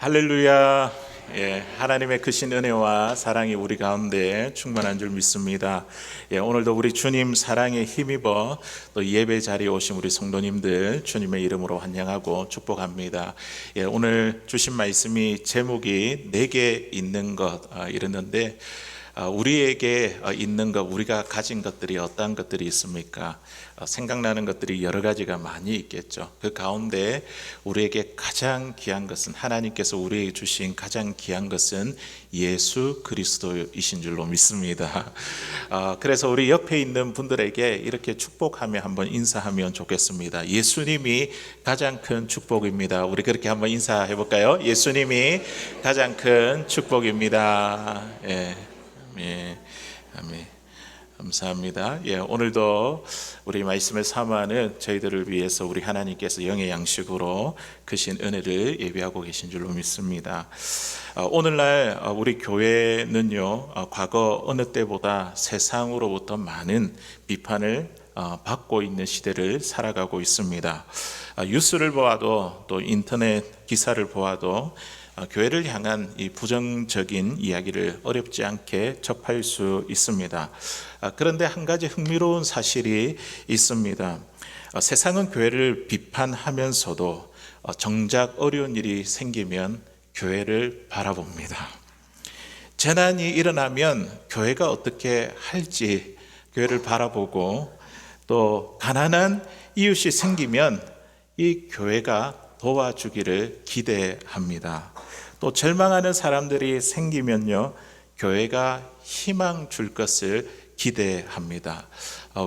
할렐루야. 하나님의 크신 은혜와 사랑이 우리 가운데 충만한 줄 믿습니다. 오늘도 우리 주님 사랑에 힘입어 또 예배 자리에 오신 우리 성도님들 주님의 이름으로 환영하고 축복합니다. 오늘 주신 말씀이 제목이 내게 있는 것 이랬는데, 우리에게 있는 것, 우리가 가진 것들이 어떠한 것들이 있습니까? 생각나는 것들이 여러 가지가 많이 있겠죠. 그 가운데 우리에게 가장 귀한 것은, 하나님께서 우리에게 주신 가장 귀한 것은 예수 그리스도이신 줄로 믿습니다. 그래서 우리 옆에 있는 분들에게 이렇게 축복하며 한번 인사하면 좋겠습니다. 예수님이 가장 큰 축복입니다. 우리 그렇게 한번 인사해 볼까요? 예수님이 가장 큰 축복입니다. 아멘. 감사합니다. 감사합니다. 오늘도 우리 말씀을 삼아하는 저희들을 위해서 우리 하나님께서 영의 양식으로 크신 은혜를 예비하고 계신 줄로 믿습니다. 오늘날 우리 교회는요, 과거 어느 때보다 세상으로부터 많은 비판을 받고 있는 시대를 살아가고 있습니다. 뉴스를 보아도 또 인터넷 기사를 보아도 교회를 향한 이 부정적인 이야기를 어렵지 않게 접할 수 있습니다. 그런데 한 가지 흥미로운 사실이 있습니다. 세상은 교회를 비판하면서도 정작 어려운 일이 생기면 교회를 바라봅니다. 재난이 일어나면 교회가 어떻게 할지 교회를 바라보고, 또 가난한 이웃이 생기면 이 교회가 도와주기를 기대합니다. 또 절망하는 사람들이 생기면요, 교회가 희망 줄 것을 기대합니다.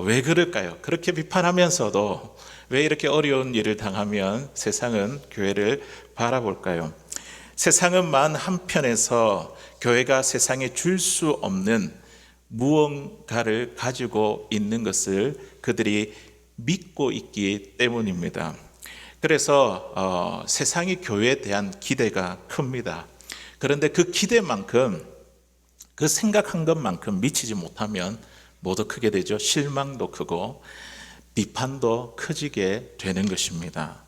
왜 그럴까요? 그렇게 비판하면서도 왜 이렇게 어려운 일을 당하면 세상은 교회를 바라볼까요? 세상은 만 한편에서 교회가 세상에 줄 수 없는 무언가를 가지고 있는 것을 그들이 믿고 있기 때문입니다. 그래서 세상이 교회에 대한 기대가 큽니다. 그런데 그 기대만큼, 그 생각한 것만큼 미치지 못하면 모두 크게 되죠. 실망도 크고 비판도 커지게 되는 것입니다.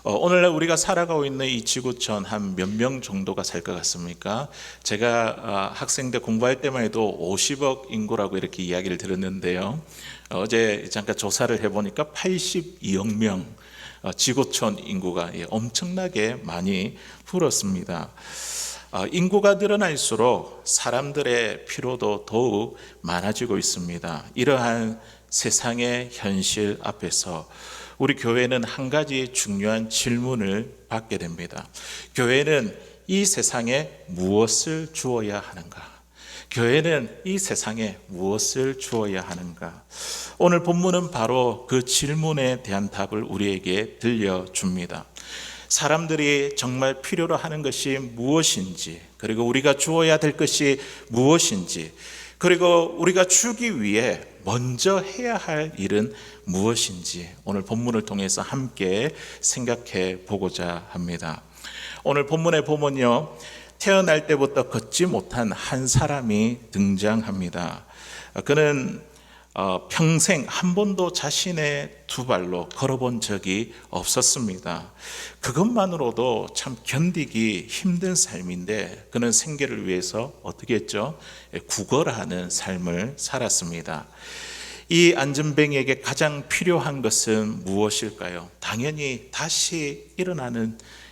오늘날 우리가 살아가고 있는 이 지구촌 한 몇 명 정도가 살 것 같습니까? 제가 학생 때 공부할 때만 해도 50억 인구라고 이렇게 이야기를 들었는데요, 어제 잠깐 조사를 해보니까 82억 명 지구촌 인구가 엄청나게 많이 불었습니다. 인구가 늘어날수록 사람들의 필요도 더욱 많아지고 있습니다. 이러한 세상의 현실 앞에서 우리 교회는 한 가지 중요한 질문을 받게 됩니다. 교회는 이 세상에 무엇을 주어야 하는가? 교회는 이 세상에 무엇을 주어야 하는가? 오늘 본문은 바로 그 질문에 대한 답을 우리에게 들려줍니다. 사람들이 정말 필요로 하는 것이 무엇인지, 그리고 우리가 주어야 될 것이 무엇인지, 그리고 우리가 주기 위해 먼저 해야 할 일은 무엇인지 오늘 본문을 통해서 함께 생각해 보고자 합니다. 오늘 본문에 보면요, 태어날 때부터 걷지 못한 한 사람이 등장합니다. 그는 평생 한 번도 자신의 두 발로 걸어본 적이 없었습니다. 그것만으로도 참 견디기 힘든 삶인데, 그는 생계를 위해서 어떻게 했죠? 구걸하는 삶을 살았습니다. 이 안전뱅이에게 가장 필요한 것은 무엇일까요? 당연히 다시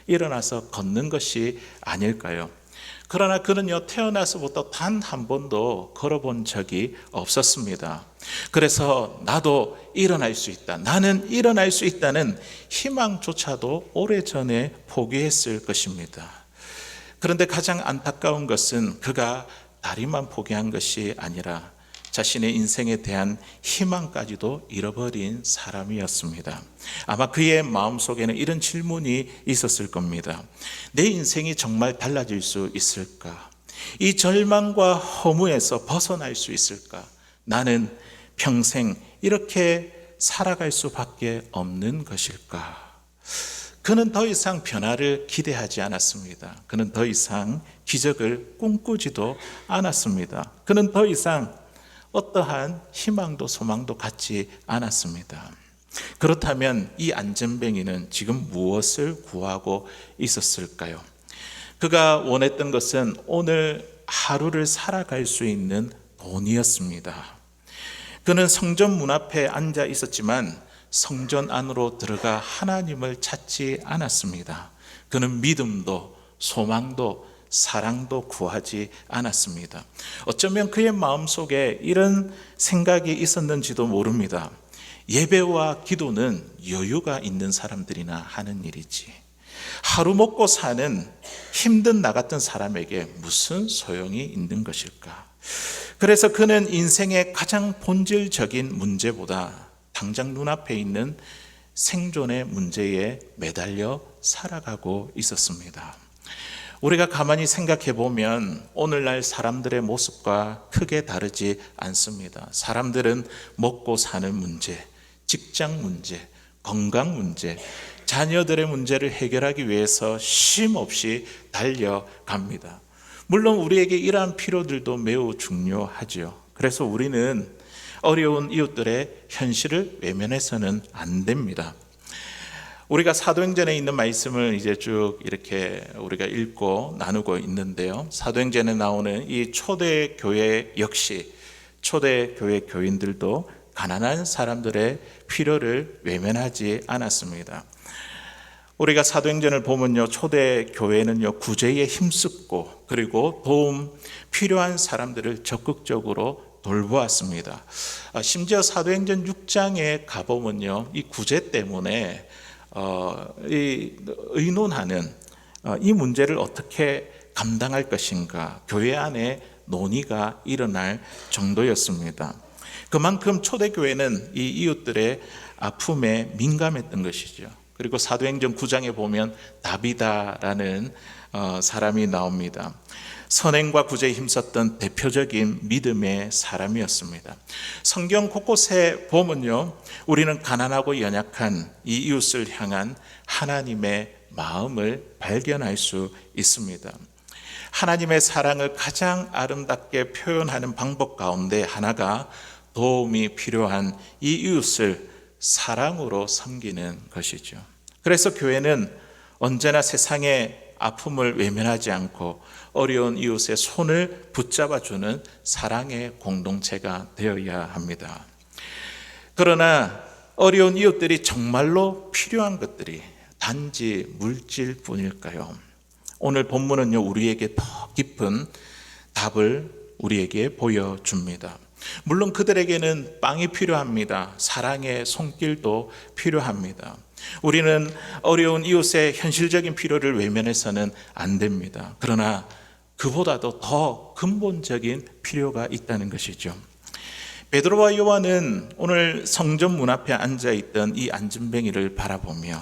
일어나서 걷는 것이 아닐까요? 그러나 그는요, 태어나서부터 단 한 번도 걸어본 적이 없었습니다. 그래서 나도 일어날 수 있다, 나는 일어날 수 있다는 희망조차도 오래전에 포기했을 것입니다. 그런데 가장 안타까운 것은 그가 다리만 포기한 것이 아니라 자신의 인생에 대한 희망까지도 잃어버린 사람이었습니다. 아마 그의 마음속에는 이런 질문이 있었을 겁니다. 내 인생이 정말 달라질 수 있을까? 이 절망과 허무에서 벗어날 수 있을까? 나는 평생 이렇게 살아갈 수밖에 없는 것일까? 그는 더 이상 변화를 기대하지 않았습니다. 그는 더 이상 기적을 꿈꾸지도 않았습니다. 그는 더 이상 어떠한 희망도 소망도 갖지 않았습니다. 그렇다면 이 안전뱅이는 지금 무엇을 구하고 있었을까요? 그가 원했던 것은 오늘 하루를 살아갈 수 있는 돈이었습니다. 그는 성전 문 앞에 앉아 있었지만 성전 안으로 들어가 하나님을 찾지 않았습니다. 그는 믿음도 소망도 사랑도 구하지 않았습니다. 어쩌면 그의 마음속에 이런 생각이 있었는지도 모릅니다. 예배와 기도는 여유가 있는 사람들이나 하는 일이지, 하루 먹고 사는 힘든 나 같은 사람에게 무슨 소용이 있는 것일까? 그래서 그는 인생의 가장 본질적인 문제보다 당장 눈앞에 있는 생존의 문제에 매달려 살아가고 있었습니다. 우리가 가만히 생각해 보면 오늘날 사람들의 모습과 크게 다르지 않습니다. 사람들은 먹고 사는 문제, 직장 문제, 건강 문제, 자녀들의 문제를 해결하기 위해서 쉼없이 달려갑니다. 물론 우리에게 이러한 필요들도 매우 중요하죠. 그래서 우리는 어려운 이웃들의 현실을 외면해서는 안 됩니다. 우리가 사도행전에 있는 말씀을 이제 쭉 이렇게 우리가 읽고 나누고 있는데요. 사도행전에 나오는 이 초대교회 역시 초대교회 교인들도 가난한 사람들의 필요를 외면하지 않았습니다. 우리가 사도행전을 보면요, 초대교회는요 구제에 힘쓰고 그리고 도움 필요한 사람들을 적극적으로 돌보았습니다. 심지어 사도행전 6장에 가보면요, 이 구제 때문에 의논하는 이 문제를 어떻게 감당할 것인가, 교회 안에 논의가 일어날 정도였습니다. 그만큼 초대교회는 이 이웃들의 아픔에 민감했던 것이죠. 그리고 사도행전 9장에 보면 다비다라는 사람이 나옵니다. 선행과 구제에 힘썼던 대표적인 믿음의 사람이었습니다. 성경 곳곳에 보면요, 우리는 가난하고 연약한 이 이웃을 향한 하나님의 마음을 발견할 수 있습니다. 하나님의 사랑을 가장 아름답게 표현하는 방법 가운데 하나가 도움이 필요한 이 이웃을 사랑으로 섬기는 것이죠. 그래서 교회는 언제나 세상의 아픔을 외면하지 않고 어려운 이웃의 손을 붙잡아주는 사랑의 공동체가 되어야 합니다. 그러나 어려운 이웃들이 정말로 필요한 것들이 단지 물질뿐일까요? 오늘 본문은요, 우리에게 더 깊은 답을 우리에게 보여줍니다. 물론 그들에게는 빵이 필요합니다. 사랑의 손길도 필요합니다. 우리는 어려운 이웃의 현실적인 필요를 외면해서는 안 됩니다. 그러나 그보다도 더 근본적인 필요가 있다는 것이죠. 베드로와 요한은 오늘 성전 문 앞에 앉아있던 이 안진뱅이를 바라보며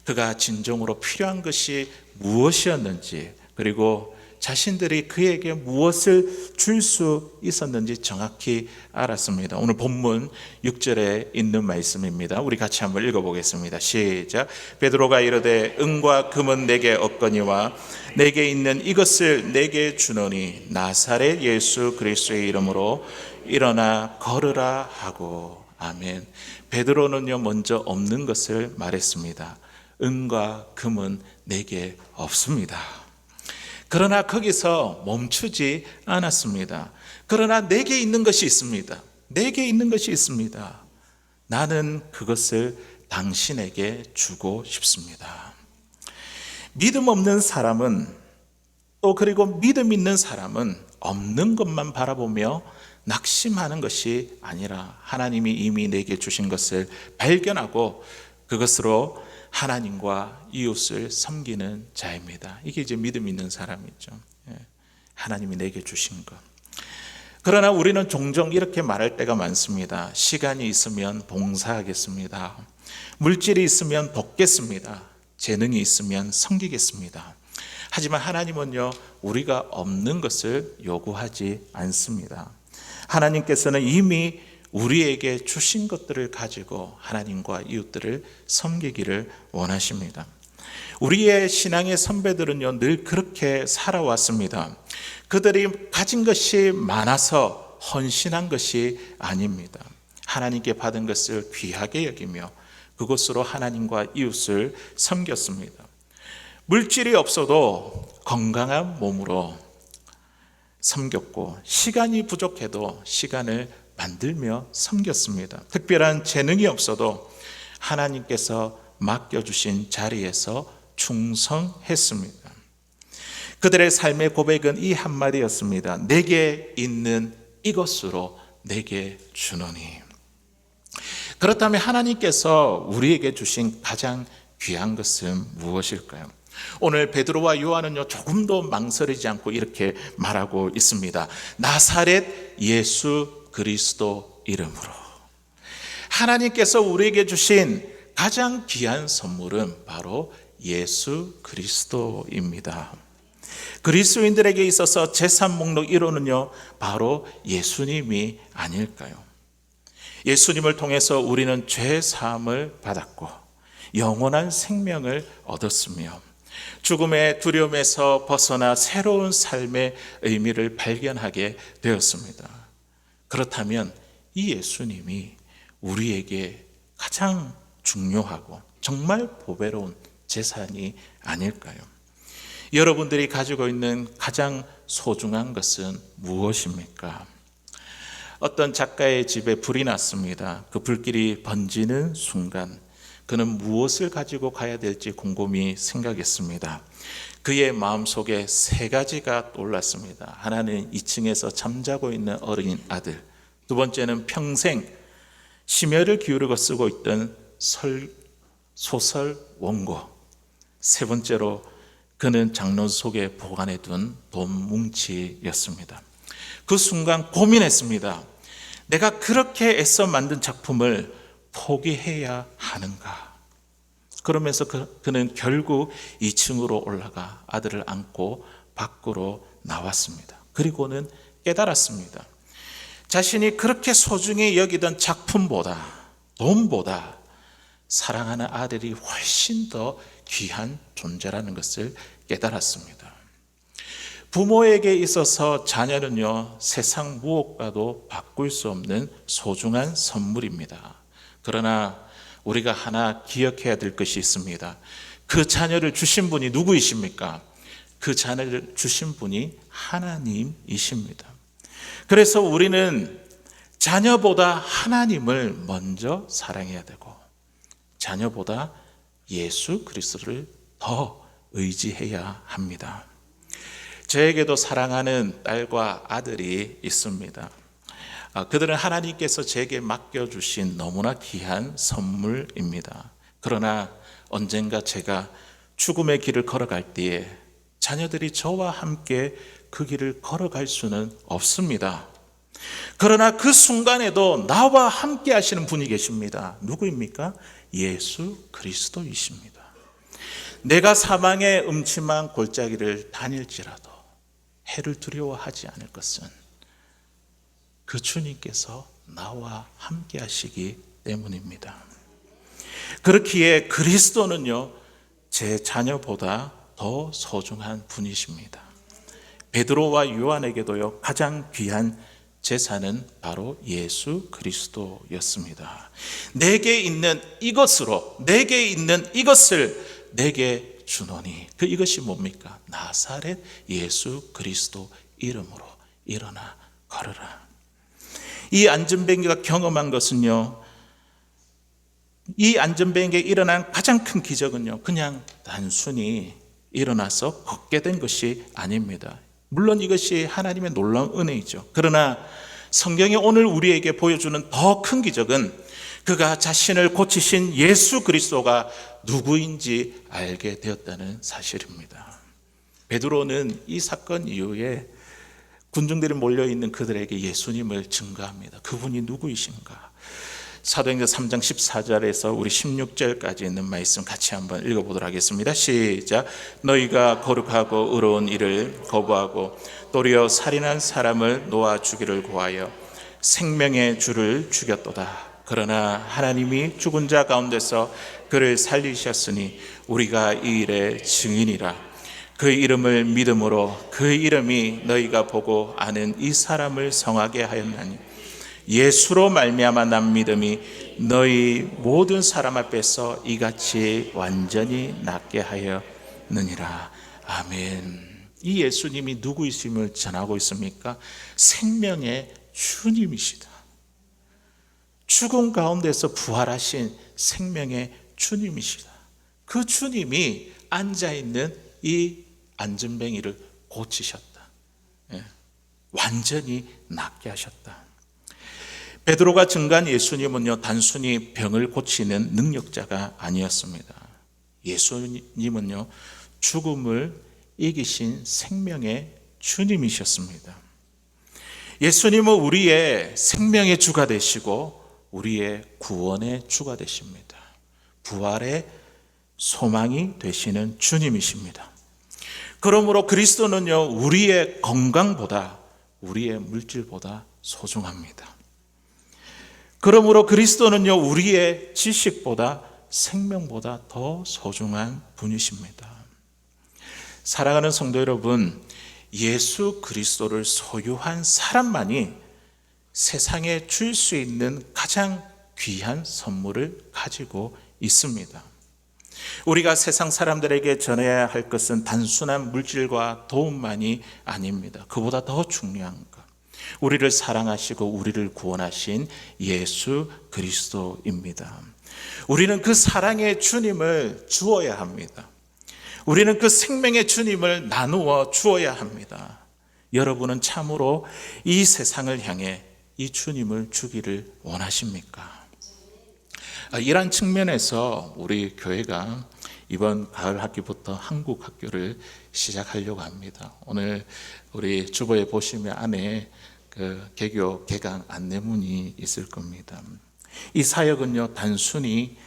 그가 진정으로 필요한 것이 무엇이었는지, 그리고 자신들이 그에게 무엇을 줄 수 있었는지 정확히 알았습니다. 오늘 본문 6절에 있는 말씀입니다. 우리 같이 한번 읽어보겠습니다. 시작. 베드로가 이르되 은과 금은 내게 없거니와 내게 있는 이것을 내게 주노니 나사렛 예수 그리스도의 이름으로 일어나 걸으라 하고. 아멘. 베드로는요, 먼저 없는 것을 말했습니다. 은과 금은 내게 없습니다. 그러나 거기서 멈추지 않았습니다. 그러나 내게 있는 것이 있습니다. 내게 있는 것이 있습니다. 나는 그것을 당신에게 주고 싶습니다. 믿음 없는 사람은, 또 그리고 믿음 있는 사람은 없는 것만 바라보며 낙심하는 것이 아니라 하나님이 이미 내게 주신 것을 발견하고 그것으로 하나님과 이웃을 섬기는 자입니다. 이게 이제 믿음 있는 사람이죠. 하나님이 내게 주신 것. 그러나 우리는 종종 이렇게 말할 때가 많습니다. 시간이 있으면 봉사하겠습니다. 물질이 있으면 돕겠습니다. 재능이 있으면 섬기겠습니다. 하지만 하나님은요, 우리가 없는 것을 요구하지 않습니다. 하나님께서는 이미 우리에게 주신 것들을 가지고 하나님과 이웃들을 섬기기를 원하십니다. 우리의 신앙의 선배들은요, 늘 그렇게 살아왔습니다. 그들이 가진 것이 많아서 헌신한 것이 아닙니다. 하나님께 받은 것을 귀하게 여기며 그것으로 하나님과 이웃을 섬겼습니다. 물질이 없어도 건강한 몸으로 섬겼고, 시간이 부족해도 시간을 만들며 섬겼습니다. 특별한 재능이 없어도 하나님께서 맡겨주신 자리에서 충성했습니다. 그들의 삶의 고백은 이 한마디였습니다. 내게 있는 이것으로 내게 주노니. 그렇다면 하나님께서 우리에게 주신 가장 귀한 것은 무엇일까요? 오늘 베드로와 요한은요, 조금도 망설이지 않고 이렇게 말하고 있습니다. 나사렛 예수 그리스도 이름으로. 하나님께서 우리에게 주신 가장 귀한 선물은 바로 예수 그리스도입니다. 그리스도인들에게 있어서 재산 목록 1호는요, 바로 예수님이 아닐까요? 예수님을 통해서 우리는 죄 사함을 받았고 영원한 생명을 얻었으며 죽음의 두려움에서 벗어나 새로운 삶의 의미를 발견하게 되었습니다. 그렇다면 이 예수님이 우리에게 가장 중요하고 정말 보배로운 재산이 아닐까요? 여러분들이 가지고 있는 가장 소중한 것은 무엇입니까? 어떤 작가의 집에 불이 났습니다. 그 불길이 번지는 순간 그는 무엇을 가지고 가야 될지 곰곰이 생각했습니다. 그의 마음속에 세 가지가 떠올랐습니다. 하나는 2층에서 잠자고 있는 어린 아들, 두 번째는 평생 심혈을 기울이고 쓰고 있던 소설 원고, 세 번째로 그는 장롱 속에 보관해 둔 돈 뭉치였습니다. 그 순간 고민했습니다. 내가 그렇게 애써 만든 작품을 포기해야 하는가? 그러면서 그는 결국 2층으로 올라가 아들을 안고 밖으로 나왔습니다. 그리고는 깨달았습니다. 자신이 그렇게 소중히 여기던 작품보다, 돈보다 사랑하는 아들이 훨씬 더 귀한 존재라는 것을 깨달았습니다. 부모에게 있어서 자녀는요, 세상 무엇과도 바꿀 수 없는 소중한 선물입니다. 그러나 우리가 하나 기억해야 될 것이 있습니다. 그 자녀를 주신 분이 누구이십니까? 그 자녀를 주신 분이 하나님이십니다. 그래서 우리는 자녀보다 하나님을 먼저 사랑해야 되고 자녀보다 예수 그리스도를 더 의지해야 합니다. 저에게도 사랑하는 딸과 아들이 있습니다. 그들은 하나님께서 제게 맡겨주신 너무나 귀한 선물입니다. 그러나 언젠가 제가 죽음의 길을 걸어갈 때에 자녀들이 저와 함께 그 길을 걸어갈 수는 없습니다. 그러나 그 순간에도 나와 함께 하시는 분이 계십니다. 누구입니까? 예수 그리스도이십니다. 내가 사망의 음침한 골짜기를 다닐지라도 해를 두려워하지 않을 것은 그 주님께서 나와 함께 하시기 때문입니다. 그렇기에 그리스도는요, 제 자녀보다 더 소중한 분이십니다. 베드로와 요한에게도요, 가장 귀한 재산은 바로 예수 그리스도였습니다. 내게 있는 이것으로, 내게 있는 이것을 내게 주노니, 그 이것이 뭡니까? 나사렛 예수 그리스도 이름으로 일어나 걸으라. 이 안전뱅이가 경험한 것은요, 이 안전뱅이에 일어난 가장 큰 기적은요, 그냥 단순히 일어나서 걷게 된 것이 아닙니다. 물론 이것이 하나님의 놀라운 은혜이죠. 그러나 성경이 오늘 우리에게 보여주는 더 큰 기적은 그가 자신을 고치신 예수 그리스도가 누구인지 알게 되었다는 사실입니다. 베드로는 이 사건 이후에 군중들이 몰려있는 그들에게 예수님을 증거합니다. 그분이 누구이신가? 사도행전 3장 14절에서 우리 16절까지 있는 말씀 같이 한번 읽어보도록 하겠습니다. 시작. 너희가 거룩하고 의로운 일을 거부하고 도리어 살인한 사람을 놓아주기를 구하여 생명의 주를 죽였도다. 그러나 하나님이 죽은 자 가운데서 그를 살리셨으니 우리가 이 일의 증인이라. 그 이름을 믿음으로 그 이름이 너희가 보고 아는 이 사람을 성하게 하였나니 예수로 말미암아 난 믿음이 너희 모든 사람 앞에서 이같이 완전히 낫게 하여 느니라. 아멘. 이 예수님이 누구이심을 전하고 있습니까? 생명의 주님이시다. 죽음 가운데서 부활하신 생명의 주님이시다. 그 주님이 앉아있는 이 안전뱅이를 고치셨다. 완전히 낫게 하셨다. 베드로가 증거한 예수님은요, 단순히 병을 고치는 능력자가 아니었습니다. 예수님은요, 죽음을 이기신 생명의 주님이셨습니다. 예수님은 우리의 생명의 주가 되시고 우리의 구원의 주가 되십니다. 부활의 소망이 되시는 주님이십니다. 그러므로 그리스도는요, 우리의 건강보다 우리의 물질보다 소중합니다. 그러므로 그리스도는요, 우리의 지식보다 생명보다 더 소중한 분이십니다. 사랑하는 성도 여러분, 예수 그리스도를 소유한 사람만이 세상에 줄 수 있는 가장 귀한 선물을 가지고 있습니다. 우리가 세상 사람들에게 전해야 할 것은 단순한 물질과 도움만이 아닙니다. 그보다 더 중요한 것, 우리를 사랑하시고 우리를 구원하신 예수 그리스도입니다. 우리는 그 사랑의 주님을 주어야 합니다. 우리는 그 생명의 주님을 나누어 주어야 합니다. 여러분은 참으로 이 세상을 향해 이 주님을 주기를 원하십니까? 이러한 측면에서 우리 교회가 이번 가을 학기부터 한국 학교를 시작하려고 합니다. 오늘 우리 주보에 보시면 안에 그 개교 개강 안내문이 있을 겁니다. 이 사역은요, 단순히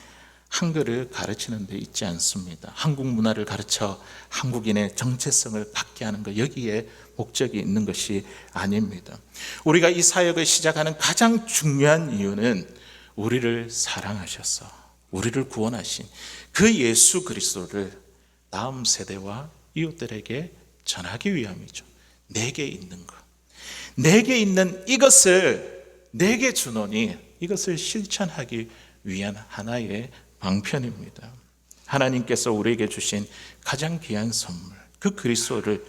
한글을 가르치는 데 있지 않습니다. 한국 문화를 가르쳐 한국인의 정체성을 갖게 하는 것, 여기에 목적이 있는 것이 아닙니다. 우리가 이 사역을 시작하는 가장 중요한 이유는 우리를 사랑하셔서 우리를 구원하신 그 예수 그리스도를 다음 세대와 이웃들에게 전하기 위함이죠. 내게 있는 것, 내게 있는 이것을 내게 주노니 이것을 실천하기 위한 하나의 방편입니다. 하나님께서 우리에게 주신 가장 귀한 선물, 그 그리스도를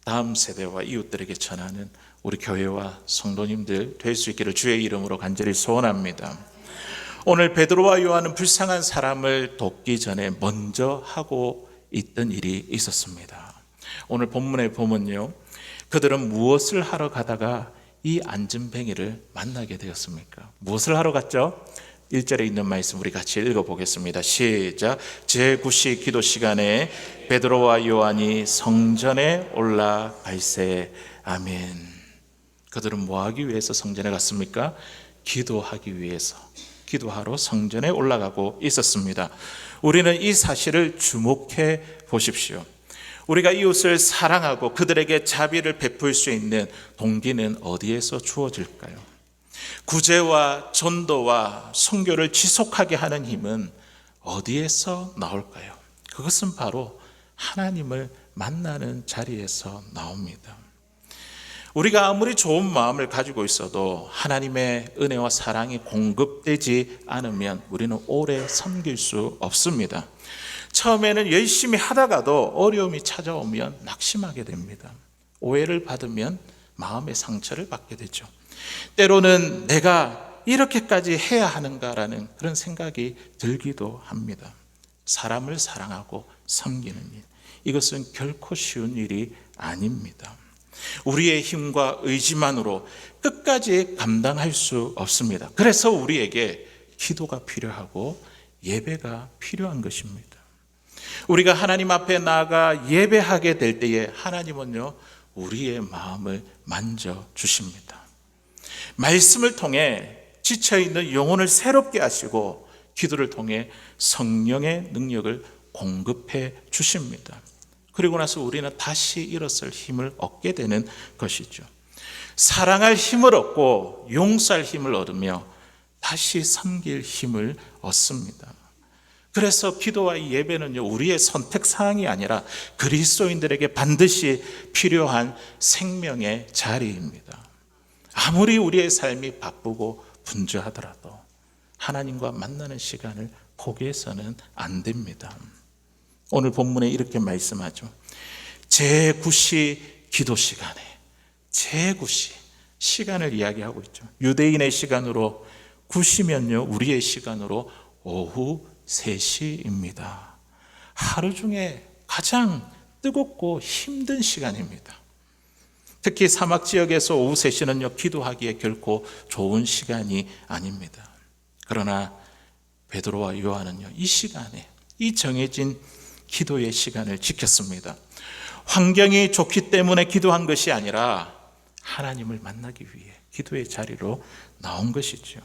다음 세대와 이웃들에게 전하는 우리 교회와 성도님들 될 수 있기를 주의 이름으로 간절히 소원합니다. 오늘 베드로와 요한은 불쌍한 사람을 돕기 전에 먼저 하고 있던 일이 있었습니다. 오늘 본문에 보면요, 그들은 무엇을 하러 가다가 이 안전뱅이를 만나게 되었습니까? 무엇을 하러 갔죠? 1절에 있는 말씀 우리 같이 읽어보겠습니다. 시작. 제9시 기도 시간에 베드로와 요한이 성전에 올라갈새. 아멘. 그들은 뭐 하기 위해서 성전에 갔습니까? 기도하기 위해서, 기도하러 성전에 올라가고 있었습니다. 우리는 이 사실을 주목해 보십시오. 우리가 이웃을 사랑하고 그들에게 자비를 베풀 수 있는 동기는 어디에서 주어질까요? 구제와 전도와 선교를 지속하게 하는 힘은 어디에서 나올까요? 그것은 바로 하나님을 만나는 자리에서 나옵니다. 우리가 아무리 좋은 마음을 가지고 있어도 하나님의 은혜와 사랑이 공급되지 않으면 우리는 오래 섬길 수 없습니다. 처음에는 열심히 하다가도 어려움이 찾아오면 낙심하게 됩니다. 오해를 받으면 마음의 상처를 받게 되죠. 때로는 내가 이렇게까지 해야 하는가라는 그런 생각이 들기도 합니다. 사람을 사랑하고 섬기는 일, 이것은 결코 쉬운 일이 아닙니다. 우리의 힘과 의지만으로 끝까지 감당할 수 없습니다. 그래서 우리에게 기도가 필요하고 예배가 필요한 것입니다. 우리가 하나님 앞에 나아가 예배하게 될 때에 하나님은요, 우리의 마음을 만져주십니다. 말씀을 통해 지쳐있는 영혼을 새롭게 하시고 기도를 통해 성령의 능력을 공급해 주십니다. 그리고 나서 우리는 다시 일어설 힘을 얻게 되는 것이죠. 사랑할 힘을 얻고 용서할 힘을 얻으며 다시 섬길 힘을 얻습니다. 그래서 기도와 예배는요, 우리의 선택사항이 아니라 그리스도인들에게 반드시 필요한 생명의 자리입니다. 아무리 우리의 삶이 바쁘고 분주하더라도 하나님과 만나는 시간을 포기해서는 안 됩니다. 오늘 본문에 이렇게 말씀하죠. 제9시 기도 시간에, 제9시 시간을 이야기하고 있죠. 유대인의 시간으로 9시면요, 우리의 시간으로 오후 3시입니다. 하루 중에 가장 뜨겁고 힘든 시간입니다. 특히 사막 지역에서 오후 3시는요, 기도하기에 결코 좋은 시간이 아닙니다. 그러나 베드로와 요한은요, 이 시간에, 이 정해진 기도의 시간을 지켰습니다. 환경이 좋기 때문에 기도한 것이 아니라 하나님을 만나기 위해 기도의 자리로 나온 것이죠.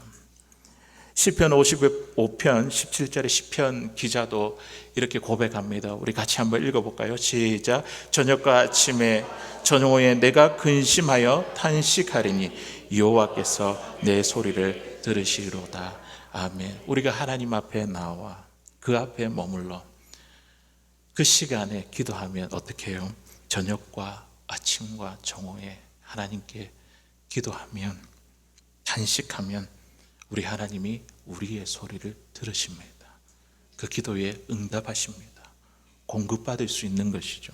시편 55편 17절의 시편 기자도 이렇게 고백합니다. 우리 같이 한번 읽어볼까요? 시작. 저녁과 아침에 저녁에 내가 근심하여 탄식하리니 여호와께서 내 소리를 들으시리로다. 아멘. 우리가 하나님 앞에 나와 그 앞에 머물러 그 시간에 기도하면 어떻게 해요? 저녁과 아침과 정오에 하나님께 기도하면, 탄식하면 우리 하나님이 우리의 소리를 들으십니다. 그 기도에 응답하십니다. 공급받을 수 있는 것이죠.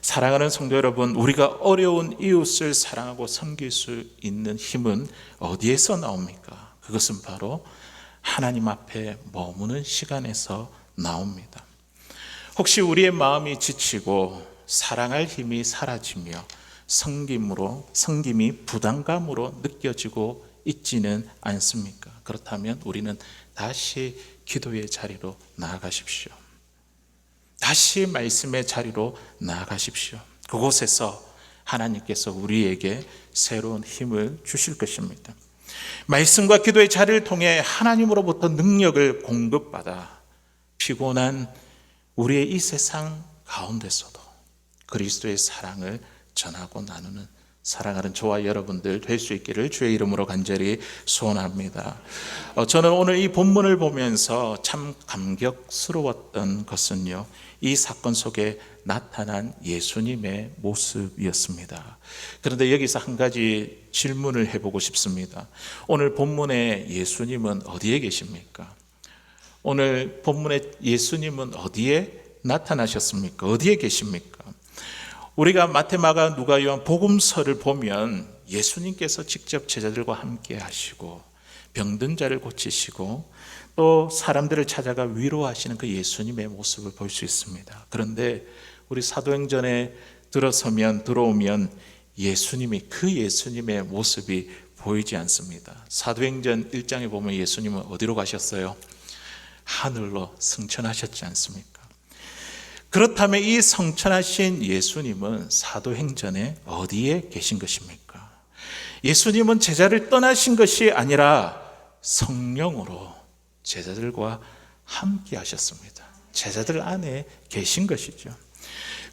사랑하는 성도 여러분, 우리가 어려운 이웃을 사랑하고 섬길 수 있는 힘은 어디에서 나옵니까? 그것은 바로 하나님 앞에 머무는 시간에서 나옵니다. 혹시 우리의 마음이 지치고 사랑할 힘이 사라지며 섬김이 부담감으로 느껴지고 있지는 않습니까? 그렇다면 우리는 다시 기도의 자리로 나아가십시오. 다시 말씀의 자리로 나아가십시오. 그곳에서 하나님께서 우리에게 새로운 힘을 주실 것입니다. 말씀과 기도의 자리를 통해 하나님으로부터 능력을 공급받아 피곤한 우리의 이 세상 가운데서도 그리스도의 사랑을 전하고 나누는 사랑하는 저와 여러분들 될 수 있기를 주의 이름으로 간절히 소원합니다. 저는 오늘 이 본문을 보면서 참 감격스러웠던 것은요, 이 사건 속에 나타난 예수님의 모습이었습니다. 그런데 여기서 한 가지 질문을 해보고 싶습니다. 오늘 본문에 예수님은 어디에 계십니까? 오늘 본문에 예수님은 어디에 나타나셨습니까? 어디에 계십니까? 우리가 마태, 마가, 누가, 요한 복음서를 보면 예수님께서 직접 제자들과 함께 하시고 병든 자를 고치시고 또 사람들을 찾아가 위로하시는 그 예수님의 모습을 볼 수 있습니다. 그런데 우리 사도행전에 들어오면 그 예수님의 모습이 보이지 않습니다. 사도행전 1장에 보면 예수님은 어디로 가셨어요? 하늘로 승천하셨지 않습니까? 그렇다면 이 성천하신 예수님은 사도행전에 어디에 계신 것입니까? 예수님은 제자를 떠나신 것이 아니라 성령으로 제자들과 함께 하셨습니다. 제자들 안에 계신 것이죠.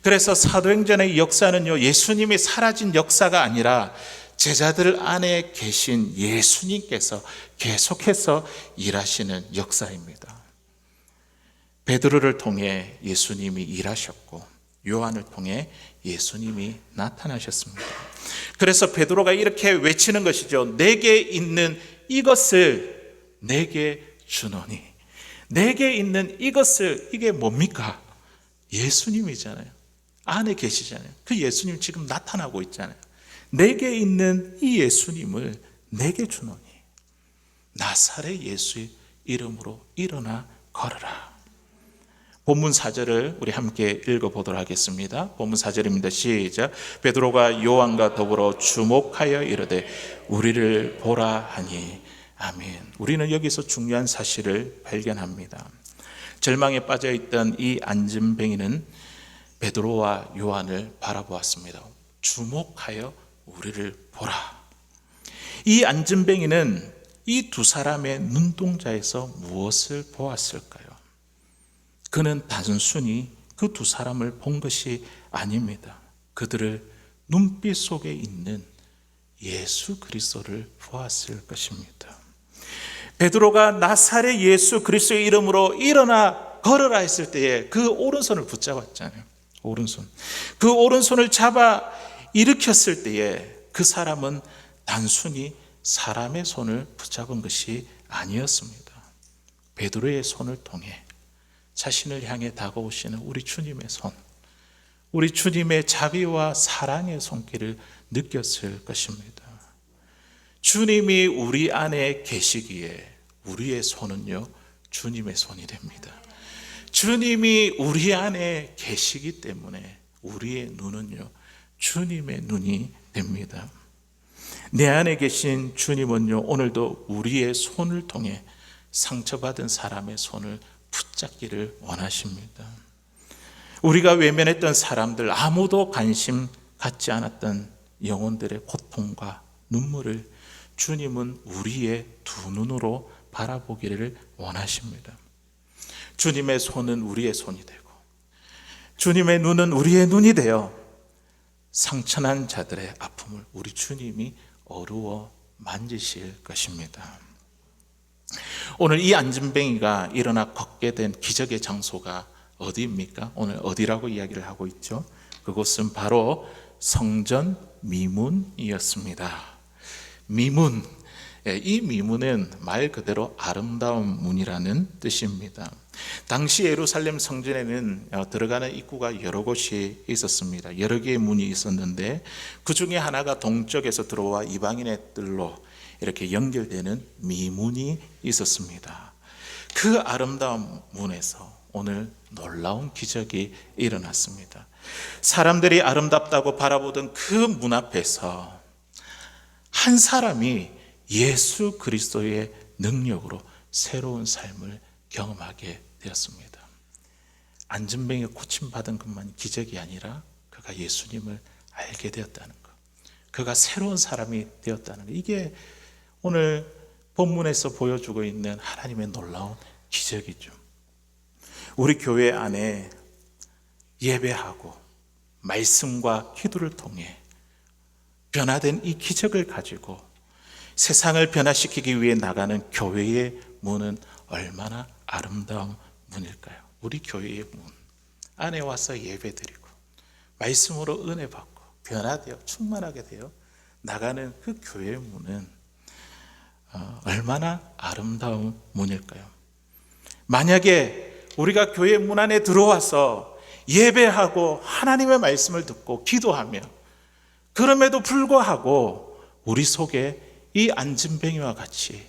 그래서 사도행전의 역사는요, 예수님이 사라진 역사가 아니라 제자들 안에 계신 예수님께서 계속해서 일하시는 역사입니다. 베드로를 통해 예수님이 일하셨고 요한을 통해 예수님이 나타나셨습니다. 그래서 베드로가 이렇게 외치는 것이죠. 내게 있는 이것을 내게 주노니. 내게 있는 이것을, 이게 뭡니까? 예수님이잖아요. 안에 계시잖아요. 그 예수님 지금 나타나고 있잖아요. 내게 있는 이 예수님을 내게 주노니 나사렛 예수의 이름으로 일어나 걸어라. 본문 4절을 우리 함께 읽어보도록 하겠습니다. 본문 4절입니다. 시작. 베드로가 요한과 더불어 주목하여 이르되 우리를 보라 하니. 아멘. 우리는 여기서 중요한 사실을 발견합니다. 절망에 빠져있던 이 안진뱅이는 베드로와 요한을 바라보았습니다. 주목하여 우리를 보라. 이 안진뱅이는 이 두 사람의 눈동자에서 무엇을 보았을까요? 그는 단순히 그 두 사람을 본 것이 아닙니다. 그들을 눈빛 속에 있는 예수 그리스도를 보았을 것입니다. 베드로가 나사렛 예수 그리스도의 이름으로 일어나 걸으라 했을 때에 그 오른손을 붙잡았잖아요. 오른손. 그 오른손을 잡아 일으켰을 때에 그 사람은 단순히 사람의 손을 붙잡은 것이 아니었습니다. 베드로의 손을 통해 자신을 향해 다가오시는 우리 주님의 손, 우리 주님의 자비와 사랑의 손길을 느꼈을 것입니다. 주님이 우리 안에 계시기에 우리의 손은요, 주님의 손이 됩니다. 주님이 우리 안에 계시기 때문에 우리의 눈은요, 주님의 눈이 됩니다. 내 안에 계신 주님은요, 오늘도 우리의 손을 통해 상처받은 사람의 손을 붙잡기를 원하십니다. 우리가 외면했던 사람들, 아무도 관심 갖지 않았던 영혼들의 고통과 눈물을 주님은 우리의 두 눈으로 바라보기를 원하십니다. 주님의 손은 우리의 손이 되고 주님의 눈은 우리의 눈이 되어 상처난 자들의 아픔을 우리 주님이 어루어 만지실 것입니다. 오늘 이 안진뱅이가 일어나 걷게 된 기적의 장소가 어디입니까? 오늘 어디라고 이야기를 하고 있죠? 그곳은 바로 성전 미문이었습니다. 미문, 이 미문은 말 그대로 아름다운 문이라는 뜻입니다. 당시 예루살렘 성전에는 들어가는 입구가 여러 곳이 있었습니다. 여러 개의 문이 있었는데 그 중에 하나가 동쪽에서 들어와 이방인의 뜰로 이렇게 연결되는 미문이 있었습니다. 그 아름다운 문에서 오늘 놀라운 기적이 일어났습니다. 사람들이 아름답다고 바라보던 그 문 앞에서 한 사람이 예수 그리스도의 능력으로 새로운 삶을 경험하게 되었습니다. 안진뱅이가 고침받은 것만 기적이 아니라 그가 예수님을 알게 되었다는 것, 그가 새로운 사람이 되었다는 것, 이게 오늘 본문에서 보여주고 있는 하나님의 놀라운 기적이죠. 우리 교회 안에 예배하고 말씀과 기도를 통해 변화된 이 기적을 가지고 세상을 변화시키기 위해 나가는 교회의 문은 얼마나 아름다운 문일까요? 우리 교회의 문 안에 와서 예배드리고 말씀으로 은혜 받고 변화되어 충만하게 되어 나가는 그 교회의 문은 얼마나 아름다운 문일까요? 만약에 우리가 교회 문 안에 들어와서 예배하고 하나님의 말씀을 듣고 기도하며 그럼에도 불구하고 우리 속에 이 안진뱅이와 같이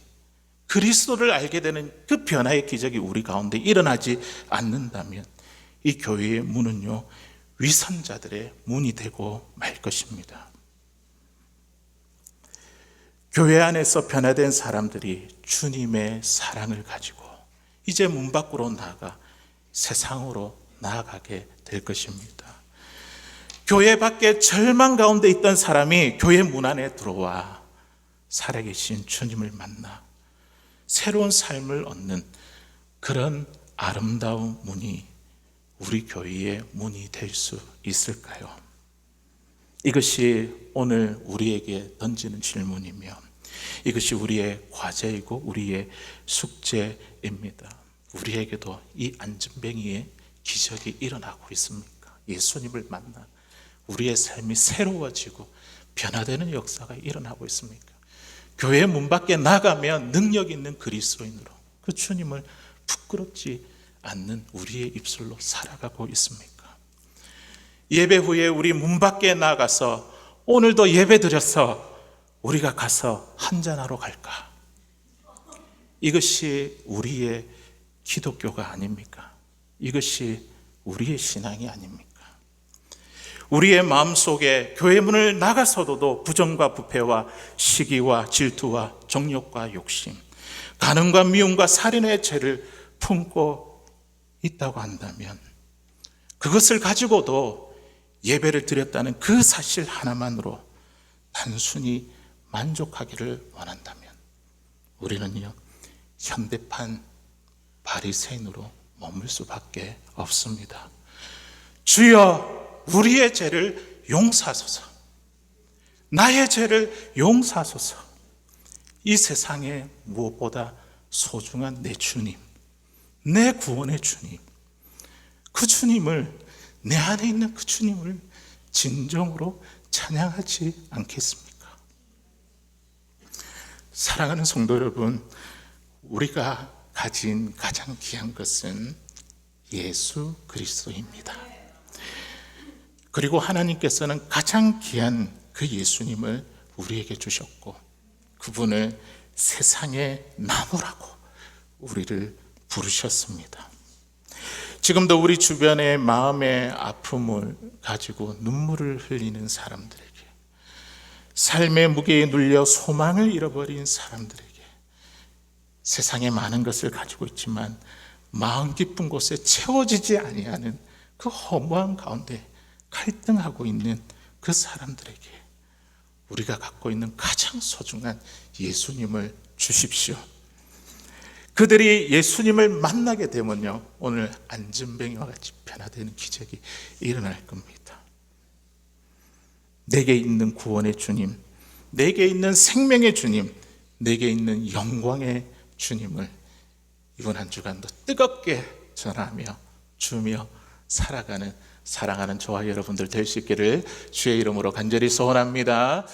그리스도를 알게 되는 그 변화의 기적이 우리 가운데 일어나지 않는다면 이 교회의 문은요, 위선자들의 문이 되고 말 것입니다. 교회 안에서 변화된 사람들이 주님의 사랑을 가지고 이제 문 밖으로 나아가 세상으로 나아가게 될 것입니다. 교회 밖에 절망 가운데 있던 사람이 교회 문 안에 들어와 살아계신 주님을 만나 새로운 삶을 얻는 그런 아름다운 문이 우리 교회의 문이 될 수 있을까요? 이것이 오늘 우리에게 던지는 질문이며 이것이 우리의 과제이고 우리의 숙제입니다. 우리에게도 이 안진뱅이의 기적이 일어나고 있습니까? 예수님을 만나 우리의 삶이 새로워지고 변화되는 역사가 일어나고 있습니까? 교회 문 밖에 나가면 능력 있는 그리스도인으로 그 주님을 부끄럽지 않는 우리의 입술로 살아가고 있습니까? 예배 후에 우리 문 밖에 나가서 오늘도 예배 드려서 우리가 가서 한잔하러 갈까? 이것이 우리의 기독교가 아닙니까? 이것이 우리의 신앙이 아닙니까? 우리의 마음속에 교회 문을 나가서도 부정과 부패와 시기와 질투와 정욕과 욕심, 간음과 미움과 살인의 죄를 품고 있다고 한다면 그것을 가지고도 예배를 드렸다는 그 사실 하나만으로 단순히 만족하기를 원한다면 우리는요, 현대판 바리새인으로 머물 수밖에 없습니다. 주여, 우리의 죄를 용서하소서. 나의 죄를 용서하소서. 이 세상에 무엇보다 소중한 내 주님, 내 구원의 주님, 그 주님을, 내 안에 있는 그 주님을 진정으로 찬양하지 않겠습니까? 사랑하는 성도 여러분, 우리가 가진 가장 귀한 것은 예수 그리스도입니다. 그리고 하나님께서는 가장 귀한 그 예수님을 우리에게 주셨고 그분을 세상의 나무라고 우리를 부르셨습니다. 지금도 우리 주변의 마음의 아픔을 가지고 눈물을 흘리는 사람들에게, 삶의 무게에 눌려 소망을 잃어버린 사람들에게, 세상에 많은 것을 가지고 있지만 마음 깊은 곳에 채워지지 아니하는 그 허무한 가운데 갈등하고 있는 그 사람들에게 우리가 갖고 있는 가장 소중한 예수님을 주십시오. 그들이 예수님을 만나게 되면요, 오늘 안전뱅이와 같이 변화되는 기적이 일어날 겁니다. 내게 있는 구원의 주님, 내게 있는 생명의 주님, 내게 있는 영광의 주님을 이번 한 주간도 뜨겁게 전하며 주며 살아가는 사랑하는 저와 여러분들 될 수 있기를 주의 이름으로 간절히 소원합니다.